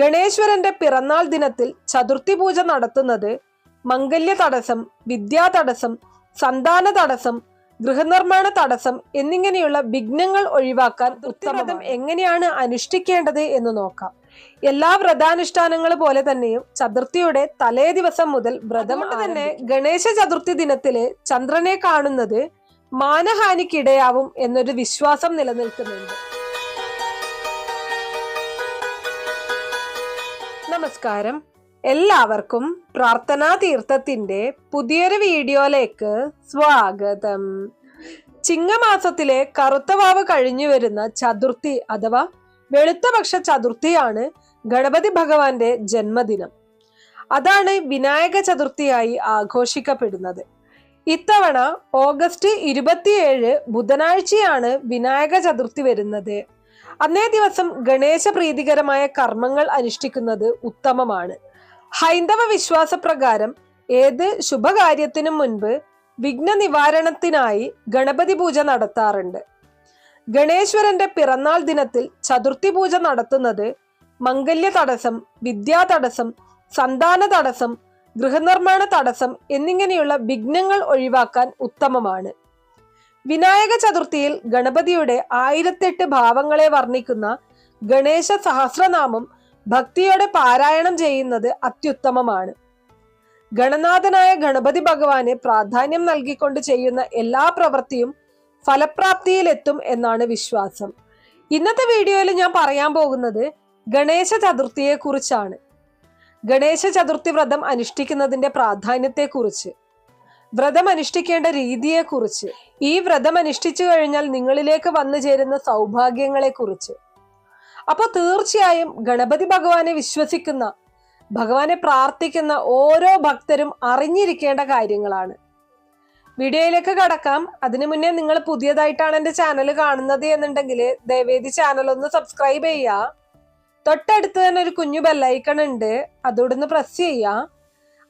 ഗണേശ്വരന്റെ പിറന്നാൾ ദിനത്തിൽ ചതുർത്ഥി പൂജ നടത്തുന്നത് മംഗല്യ തടസ്സം, വിദ്യാ തടസ്സം, സന്താന തടസ്സം, ഗൃഹനിർമ്മാണ തടസ്സം എന്നിങ്ങനെയുള്ള വിഘ്നങ്ങൾ ഒഴിവാക്കാൻ വ്രതം എങ്ങനെയാണ് അനുഷ്ഠിക്കേണ്ടത് എന്ന് നോക്കാം. എല്ലാ വ്രതാനുഷ്ഠാനങ്ങൾ പോലെ തന്നെയും ചതുർത്ഥിയുടെ തലേ ദിവസം മുതൽ വ്രതം തന്നെ ഗണേശ ചതുർത്ഥി ദിനത്തില് ചന്ദ്രനെ കാണുന്നത് മാനഹാനിക്കിടയാവും എന്നൊരു വിശ്വാസം നിലനിൽക്കുന്നുണ്ട്. നമസ്കാരം, എല്ലാവർക്കും പ്രാർത്ഥനാ തീർത്ഥത്തിന്റെ പുതിയൊരു വീഡിയോയിലേക്ക് സ്വാഗതം. ചിങ്ങമാസത്തിലെ കറുത്തവാവ് കഴിഞ്ഞു വരുന്ന ചതുർത്ഥി അഥവാ വെളുത്തപക്ഷ ചതുർത്ഥിയാണ് ഗണപതി ഭഗവാന്റെ ജന്മദിനം. അതാണ് വിനായക ചതുർത്ഥിയായി ആഘോഷിക്കപ്പെടുന്നത്. ഇത്തവണ ഓഗസ്റ്റ് 27 ബുധനാഴ്ചയാണ് വിനായക ചതുർത്ഥി വരുന്നത്. അന്നേ ദിവസം ഗണേശ പ്രീതികരമായ കർമ്മങ്ങൾ അനുഷ്ഠിക്കുന്നത് ഉത്തമമാണ്. ഹൈന്ദവ വിശ്വാസപ്രകാരം ഏത് ശുഭകാര്യത്തിനും മുൻപ് വിഘ്ന നിവാരണത്തിനായി ഗണപതി പൂജ നടത്താറുണ്ട്. ഗണേശ്വരന്റെ പിറന്നാൾ ദിനത്തിൽ ചതുർത്ഥി പൂജ നടത്തുന്നത് മംഗല്യ തടസ്സം, വിദ്യാ തടസ്സം, സന്താന തടസ്സം, ഗൃഹനിർമ്മാണ തടസ്സം എന്നിങ്ങനെയുള്ള വിഘ്നങ്ങൾ ഒഴിവാക്കാൻ ഉത്തമമാണ്. വിനായക ചതുർത്ഥിയിൽ ഗണപതിയുടെ 1008 ഭാവങ്ങളെ വർണ്ണിക്കുന്ന ഗണേശ സഹസ്രനാമം ഭക്തിയോടെ പാരായണം ചെയ്യുന്നത് അത്യുത്തമമാണ്. ഗണനാഥനായ ഗണപതി ഭഗവാന് പ്രാധാന്യം നൽകിക്കൊണ്ട് ചെയ്യുന്ന എല്ലാ പ്രവൃത്തിയും ഫലപ്രാപ്തിയിലെത്തും എന്നാണ് വിശ്വാസം. ഇന്നത്തെ വീഡിയോയിൽ ഞാൻ പറയാൻ പോകുന്നത് ഗണേശ ചതുർത്ഥിയെ കുറിച്ചാണ്. ഗണേശ ചതുർത്ഥി വ്രതം അനുഷ്ഠിക്കുന്നതിന്റെ പ്രാധാന്യത്തെ കുറിച്ച്, വ്രതം അനുഷ്ഠിക്കേണ്ട രീതിയെ കുറിച്ച്, ഈ വ്രതം അനുഷ്ഠിച്ചു കഴിഞ്ഞാൽ നിങ്ങളിലേക്ക് വന്നു ചേരുന്ന സൗഭാഗ്യങ്ങളെ കുറിച്ച്. അപ്പോൾ തീർച്ചയായും ഗണപതി ഭഗവാനെ വിശ്വസിക്കുന്ന, ഭഗവാനെ പ്രാർത്ഥിക്കുന്ന ഓരോ ഭക്തരും അറിഞ്ഞിരിക്കേണ്ട കാര്യങ്ങളാണ്. വീഡിയോയിലേക്ക് കടക്കാം. അതിനു മുന്നേ നിങ്ങൾ പുതിയതായിട്ടാണ് എൻ്റെ ചാനൽ കാണുന്നത് എന്നുണ്ടെങ്കിൽ ദയവേദി ചാനൽ ഒന്ന് സബ്സ്ക്രൈബ് ചെയ്യുക. തൊട്ടടുത്ത് തന്നെ ഒരു കുഞ്ഞു ബെല്ലൈക്കൺ ഉണ്ട്, അതോടൊന്ന് പ്രസ് ചെയ്യുക.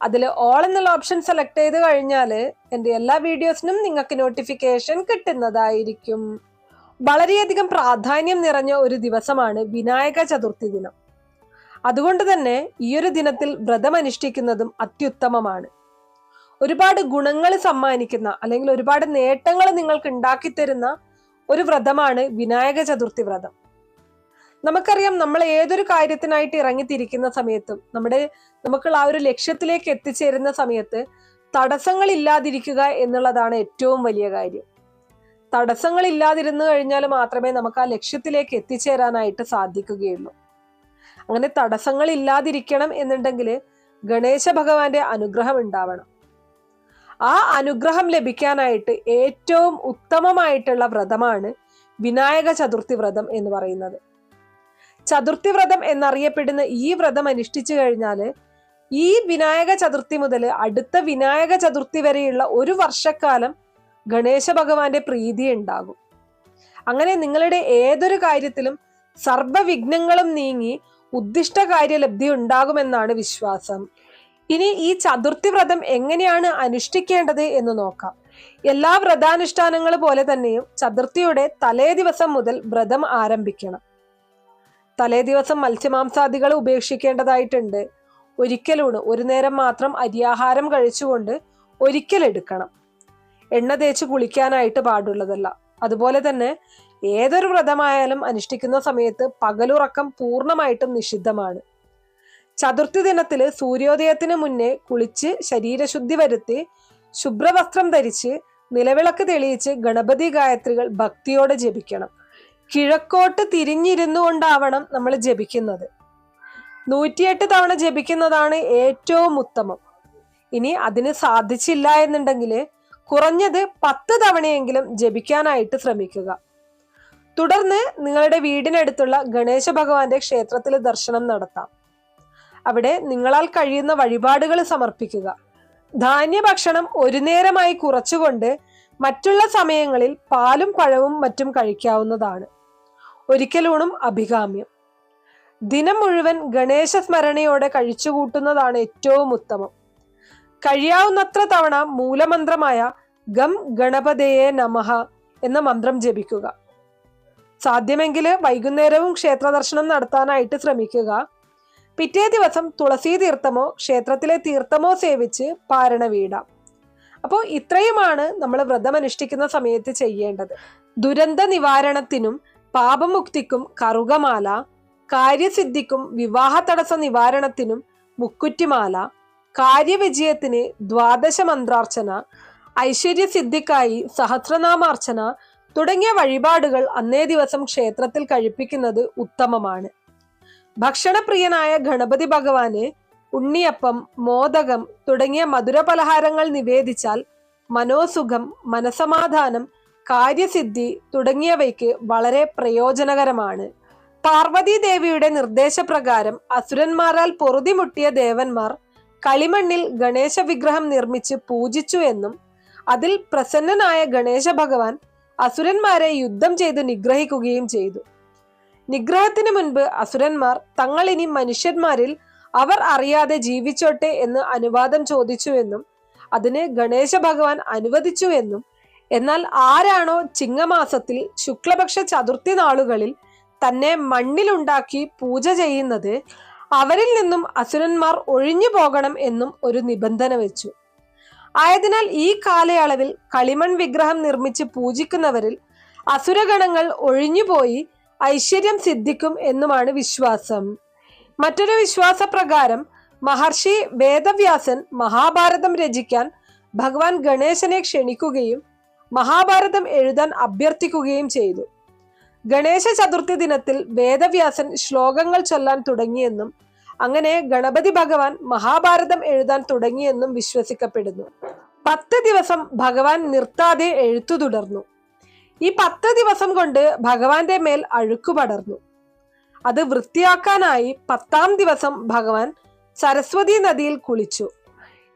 അതിൽ ഓൾ എന്നുള്ള ഓപ്ഷൻ സെലക്ട് ചെയ്ത് കഴിഞ്ഞാൽ എൻ്റെ എല്ലാ വീഡിയോസിനും നിങ്ങൾക്ക് നോട്ടിഫിക്കേഷൻ കിട്ടുന്നതായിരിക്കും. വളരെയധികം പ്രാധാന്യം നിറഞ്ഞ ഒരു ദിവസമാണ് വിനായക ചതുർത്ഥി ദിനം. അതുകൊണ്ട് തന്നെ ഈ ഒരു ദിനത്തിൽ വ്രതം അനുഷ്ഠിക്കുന്നതും അത്യുത്തമമാണ്. ഒരുപാട് ഗുണങ്ങൾ സമ്മാനിക്കുന്ന അല്ലെങ്കിൽ ഒരുപാട് നേട്ടങ്ങൾ നിങ്ങൾക്ക് ഉണ്ടാക്കി തരുന്ന ഒരു വ്രതമാണ് വിനായക ചതുർത്ഥി വ്രതം. നമുക്കറിയാം, നമ്മൾ ഏതൊരു കാര്യത്തിനായിട്ട് ഇറങ്ങിത്തിരിക്കുന്ന സമയത്തും നമുക്കുള്ള ആ ഒരു ലക്ഷ്യത്തിലേക്ക് എത്തിച്ചേരുന്ന സമയത്ത് തടസ്സങ്ങൾ ഇല്ലാതിരിക്കുക എന്നുള്ളതാണ് ഏറ്റവും വലിയ കാര്യം. തടസ്സങ്ങൾ ഇല്ലാതിരുന്നു കഴിഞ്ഞാൽ മാത്രമേ നമുക്ക് ആ ലക്ഷ്യത്തിലേക്ക് എത്തിച്ചേരാനായിട്ട് സാധിക്കുകയുള്ളൂ. അങ്ങനെ തടസ്സങ്ങൾ ഇല്ലാതിരിക്കണം എന്നുണ്ടെങ്കിൽ ഗണേശ ഭഗവാന്റെ അനുഗ്രഹം ഉണ്ടാവണം. ആ അനുഗ്രഹം ലഭിക്കാനായിട്ട് ഏറ്റവും ഉത്തമമായിട്ടുള്ള വ്രതമാണ് വിനായക ചതുർത്ഥി വ്രതം എന്ന് പറയുന്നത്. ചതുർത്ഥി വ്രതം എന്നറിയപ്പെടുന്ന ഈ വ്രതം അനുഷ്ഠിച്ചു കഴിഞ്ഞാൽ ഈ വിനായക ചതുർത്ഥി മുതൽ അടുത്ത വിനായക ചതുർത്ഥി വരെയുള്ള ഒരു വർഷക്കാലം ഗണേശ ഭഗവാന്റെ പ്രീതി ഉണ്ടാകും. അങ്ങനെ നിങ്ങളുടെ ഏതൊരു കാര്യത്തിലും സർവവിഘ്നങ്ങളും നീങ്ങി ഉദ്ദിഷ്ട കാര്യലബ്ധി ഉണ്ടാകുമെന്നാണ് വിശ്വാസം. ഇനി ഈ ചതുർത്ഥി വ്രതം എങ്ങനെയാണ് അനുഷ്ഠിക്കേണ്ടത് എന്ന് നോക്കാം. എല്ലാ വ്രതാനുഷ്ഠാനങ്ങൾ പോലെ തന്നെയും ചതുർത്ഥിയുടെ തലേ ദിവസം മുതൽ വ്രതം ആരംഭിക്കണം. തലേ ദിവസം മത്സ്യമാംസാദികൾ ഉപേക്ഷിക്കേണ്ടതായിട്ടുണ്ട്. ഒരിക്കലൂണ്, ഒരു നേരം മാത്രം അരിയാഹാരം കഴിച്ചുകൊണ്ട് ഒരിക്കലെടുക്കണം. എണ്ണ തേച്ച് കുളിക്കാനായിട്ട് പാടുള്ളതല്ല. അതുപോലെ തന്നെ ഏതൊരു വ്രതമായാലും അനുഷ്ഠിക്കുന്ന സമയത്ത് പകലുറക്കം പൂർണ്ണമായിട്ടും നിഷിദ്ധമാണ്. ചതുർത്ഥി ദിനത്തില് സൂര്യോദയത്തിന് മുന്നേ കുളിച്ച് ശരീരശുദ്ധി വരുത്തി ശുഭ്രവസ്ത്രം ധരിച്ച് നിലവിളക്ക് തെളിയിച്ച് ഗണപതി ഗായത്രികൾ ഭക്തിയോടെ ജപിക്കണം. കിഴക്കോട്ട് തിരിഞ്ഞിരുന്നു കൊണ്ടാവണം നമ്മൾ ജപിക്കുന്നത്. 108 തവണ ജപിക്കുന്നതാണ് ഏറ്റവും ഉത്തമം. ഇനി അതിന് സാധിച്ചില്ല എന്നുണ്ടെങ്കിൽ കുറഞ്ഞത് 10 തവണയെങ്കിലും ജപിക്കാനായിട്ട് ശ്രമിക്കുക. തുടർന്ന് നിങ്ങളുടെ വീടിനടുത്തുള്ള ഗണേശ ഭഗവാന്റെ ക്ഷേത്രത്തിൽ ദർശനം നടത്താം. അവിടെ നിങ്ങളാൽ കഴിയുന്ന വഴിപാടുകൾ സമർപ്പിക്കുക. ധാന്യഭക്ഷണം ഒരു നേരമായി കുറച്ചുകൊണ്ട് മറ്റുള്ള സമയങ്ങളിൽ പാലും പഴവും മറ്റും കഴിക്കാവുന്നതാണ്. ഒരിക്കലൂണും അഭികാമ്യം. ദിനം മുഴുവൻ ഗണേശ സ്മരണയോടെ കഴിച്ചുകൂട്ടുന്നതാണ് ഏറ്റവും ഉത്തമം. കഴിയാവുന്നത്ര തവണ മൂലമന്ത്രമായ ഗം ഗണപതയെ നമഃ എന്ന മന്ത്രം ജപിക്കുക. സാധ്യമെങ്കിൽ വൈകുന്നേരവും ക്ഷേത്ര ദർശനം നടത്താനായിട്ട് ശ്രമിക്കുക. പിറ്റേ ദിവസം തുളസി തീർത്ഥമോ ക്ഷേത്രത്തിലെ തീർത്ഥമോ സേവിച്ച് പാരണ വീടാം. അപ്പോൾ ഇത്രയുമാണ് നമ്മൾ വ്രതമനുഷ്ഠിക്കുന്ന സമയത്ത് ചെയ്യേണ്ടത്. ദുരന്ത നിവാരണത്തിനും പാപമുക്തിക്കും കറുകമാല, കാര്യസിദ്ധിക്കും വിവാഹ തടസ്സ നിവാരണത്തിനും മുക്കുറ്റിമാല, കാര്യവിജയത്തിന് ദ്വാദശ മന്ത്രാർച്ചന, ഐശ്വര്യസിദ്ധിക്കായി സഹസ്രനാമാർച്ചന തുടങ്ങിയ വഴിപാടുകൾ അന്നേ ദിവസം ക്ഷേത്രത്തിൽ കഴിപ്പിക്കുന്നത് ഉത്തമമാണ്. ഭക്ഷണപ്രിയനായ ഗണപതി ഭഗവാന് ഉണ്ണിയപ്പം, മോദകം തുടങ്ങിയ മധുര പലഹാരങ്ങൾ നിവേദിച്ചാൽ മനോസുഖം, മനസമാധാനം, കാര്യസിദ്ധി തുടങ്ങിയവയ്ക്ക് വളരെ പ്രയോജനകരമാണ്. പാർവതി ദേവിയുടെ നിർദ്ദേശപ്രകാരം അസുരന്മാരാൽ പൊറുതിമുട്ടിയ ദേവന്മാർ കളിമണ്ണിൽ ഗണേശ വിഗ്രഹം നിർമ്മിച്ച് പൂജിച്ചു എന്നും അതിൽ പ്രസന്നനായ ഗണേശ ഭഗവാൻ അസുരന്മാരെ യുദ്ധം ചെയ്ത് നിഗ്രഹിക്കുകയും ചെയ്തു. നിഗ്രഹത്തിന് മുൻപ് അസുരന്മാർ തങ്ങൾ ഇനി മനുഷ്യന്മാരിൽ അവർ അറിയാതെ ജീവിച്ചോട്ടെ എന്ന് അനുവാദം ചോദിച്ചുവെന്നും അതിന് ഗണേശ ഭഗവാൻ അനുവദിച്ചു എന്നും, എന്നാൽ ആരാണോ ചിങ്ങമാസത്തിൽ ശുക്ലപക്ഷ ചതുർത്ഥി നാളുകളിൽ തന്നെ മണ്ണിലുണ്ടാക്കി പൂജ ചെയ്യുന്നത് അവരിൽ നിന്നും അസുരന്മാർ ഒഴിഞ്ഞു പോകണം എന്നും ഒരു നിബന്ധന വെച്ചു. ആയതിനാൽ ഈ കാലയളവിൽ കളിമൺ വിഗ്രഹം നിർമ്മിച്ച് പൂജിക്കുന്നവരിൽ അസുരഗണങ്ങൾ ഒഴിഞ്ഞുപോയി ഐശ്വര്യം സിദ്ധിക്കും എന്നുമാണ് വിശ്വാസം. മറ്റൊരു വിശ്വാസപ്രകാരം മഹർഷി വേദവ്യാസൻ മഹാഭാരതം രചിക്കാൻ ഭഗവാൻ ഗണേശനെ ക്ഷണിക്കുകയും മഹാഭാരതം എഴുതാൻ അഭ്യർത്ഥിക്കുകയും ചെയ്തു. ഗണേശ ചതുർത്ഥി ദിനത്തിൽ വേദവ്യാസൻ ശ്ലോകങ്ങൾ ചൊല്ലാൻ തുടങ്ങിയെന്നും അങ്ങനെ ഗണപതി ഭഗവാൻ മഹാഭാരതം എഴുതാൻ തുടങ്ങിയെന്നും വിശ്വസിക്കപ്പെടുന്നു. 10 ദിവസം ഭഗവാൻ നിർത്താതെ എഴുത്തു തുടർന്നു. ഈ 10 ദിവസം കൊണ്ട് ഭഗവാന്റെ മേൽ അഴുക്കു പടർന്നു. അത് വൃത്തിയാക്കാനായി 10ാം ദിവസം ഭഗവാൻ സരസ്വതി നദിയിൽ കുളിച്ചു.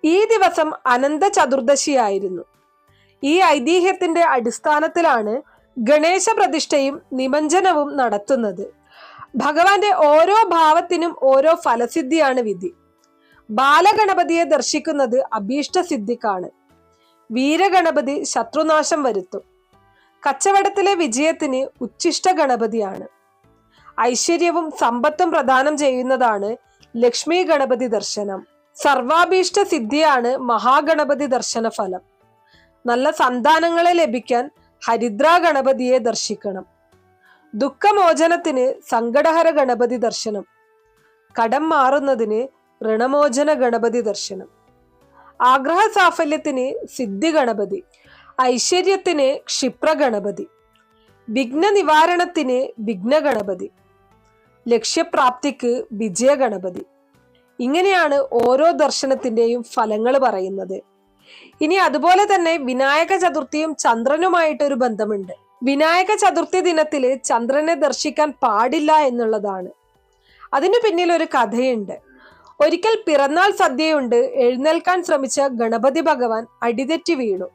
ഈ ദിവസം അനന്ത ചതുർദശിയായിരുന്നു. ഈ ഐതിഹ്യത്തിന്റെ അടിസ്ഥാനത്തിലാണ് ഗണേശ പ്രതിഷ്ഠയും നിമഞ്ജനവും നടത്തുന്നത്. ഭഗവാന്റെ ഓരോ ഭാവത്തിനും ഓരോ ഫലസിദ്ധിയാണ് വിധി. ബാലഗണപതിയെ ദർശിക്കുന്നത് അഭീഷ്ട സിദ്ധിക്കാണ്. വീരഗണപതി ശത്രുനാശം വരുത്തും. കച്ചവടത്തിലെ വിജയത്തിന് ഉച്ഛിഷ്ട ഗണപതിയാണ്. ഐശ്വര്യവും സമ്പത്തും പ്രദാനം ചെയ്യുന്നതാണ് ലക്ഷ്മി ഗണപതി ദർശനം. സർവാഭീഷ്ട സിദ്ധിയാണ് മഹാഗണപതി ദർശന ഫലം. നല്ല സന്താനങ്ങളെ ലഭിക്കാൻ ഹരിദ്ര ഗണപതിയെ ദർശിക്കണം. ദുഃഖമോചനത്തിന് സങ്കടഹര ഗണപതി ദർശനം. കടം മാറുന്നതിന് ഋണമോചന ഗണപതി ദർശനം. ആഗ്രഹ സാഫല്യത്തിന് സിദ്ധി ഗണപതി. ഐശ്വര്യത്തിന് ക്ഷിപ്ര ഗണപതി. വിഘ്ന നിവാരണത്തിന് വിഘ്ന ഗണപതി. ലക്ഷ്യപ്രാപ്തിക്ക് വിജയ ഗണപതി. ഇങ്ങനെയാണ് ഓരോ ദർശനത്തിന്റെയും ഫലങ്ങൾ പറയുന്നത്. ഇനി അതുപോലെ തന്നെ വിനായക ചതുർത്ഥിയും ചന്ദ്രനുമായിട്ടൊരു ബന്ധമുണ്ട്. വിനായക ചതുർത്ഥി ദിനത്തില് ചന്ദ്രനെ ദർശിക്കാൻ പാടില്ല എന്നുള്ളതാണ്. അതിനു പിന്നിൽ ഒരു കഥയുണ്ട്. ഒരിക്കൽ പിറന്നാൾ സദ്യയുണ്ട് എഴുന്നേൽക്കാൻ ശ്രമിച്ച ഗണപതി ഭഗവാൻ അടിതെറ്റി വീണു.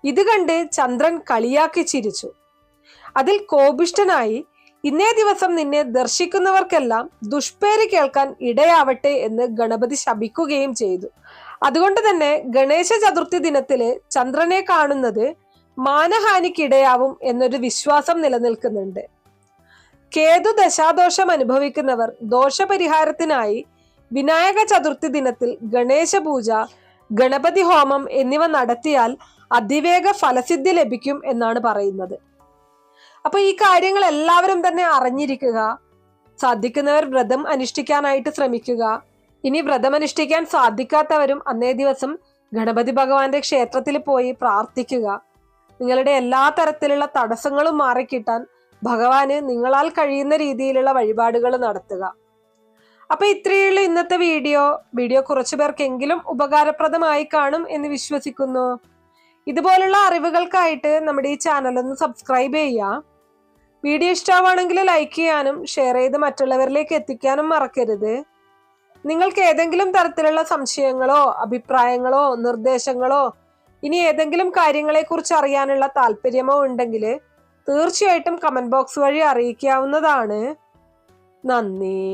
ഇത് കണ്ട് ചന്ദ്രൻ കളിയാക്കി ചിരിച്ചു. അതിൽ കോപിഷ്ഠനായി ഇന്നേ ദിവസം നിന്നെ ദർശിക്കുന്നവർക്കെല്ലാം ദുഷ്പേര് കേൾക്കാൻ ഇടയാവട്ടെ എന്ന് ഗണപതി ശപിക്കുകയും ചെയ്തു. അതുകൊണ്ട് തന്നെ ഗണേശ ചതുർത്ഥി ദിനത്തില് ചന്ദ്രനെ കാണുന്നത് മാനഹാനിക്കിടയാവും എന്നൊരു വിശ്വാസം നിലനിൽക്കുന്നുണ്ട്. കേതു ദശാദോഷം അനുഭവിക്കുന്നവർ ദോഷപരിഹാരത്തിനായി വിനായക ചതുർത്ഥി ദിനത്തിൽ ഗണേശ പൂജ, ഗണപതി ഹോമം എന്നിവ നടത്തിയാൽ അതിവേഗ ഫലസിദ്ധി ലഭിക്കും എന്നാണ് പറയുന്നത്. അപ്പൊ ഈ കാര്യങ്ങൾ എല്ലാവരും തന്നെ അറിഞ്ഞിരിക്കുക. സാധിക്കുന്നവർ വ്രതം അനുഷ്ഠിക്കാനായിട്ട് ശ്രമിക്കുക. ഇനി വ്രതം അനുഷ്ഠിക്കാൻ സാധിക്കാത്തവരും അന്നേ ദിവസം ഗണപതി ഭഗവാന്റെ ക്ഷേത്രത്തിൽ പോയി പ്രാർത്ഥിക്കുക. നിങ്ങളുടെ എല്ലാ തരത്തിലുള്ള തടസ്സങ്ങളും മാറിക്കിട്ടാൻ ഭഗവാന് നിങ്ങളാൽ കഴിയുന്ന രീതിയിലുള്ള വഴിപാടുകൾ നടത്തുക. അപ്പൊ ഇത്രയുള്ള ഇന്നത്തെ വീഡിയോ കുറച്ചു പേർക്കെങ്കിലും ഉപകാരപ്രദമായി കാണും എന്ന് വിശ്വസിക്കുന്നു. ഇതുപോലുള്ള അറിവുകൾക്കായിട്ട് നമ്മുടെ ഈ ചാനൽ ഒന്ന് സബ്സ്ക്രൈബ് ചെയ്യുക. വീഡിയോ ഇഷ്ടമാണെങ്കിൽ ലൈക്ക് ചെയ്യാനും ഷെയർ ചെയ്ത് മറ്റുള്ളവരിലേക്ക് എത്തിക്കാനും മറക്കരുത്. നിങ്ങൾക്ക് ഏതെങ്കിലും തരത്തിലുള്ള സംശയങ്ങളോ അഭിപ്രായങ്ങളോ നിർദ്ദേശങ്ങളോ ഇനി ഏതെങ്കിലും കാര്യങ്ങളെക്കുറിച്ച് അറിയാനുള്ള താല്പര്യമോ ഉണ്ടെങ്കിൽ തീർച്ചയായിട്ടും കമന്റ് ബോക്സ് വഴി അറിയിക്കാവുന്നതാണ്. നന്ദി.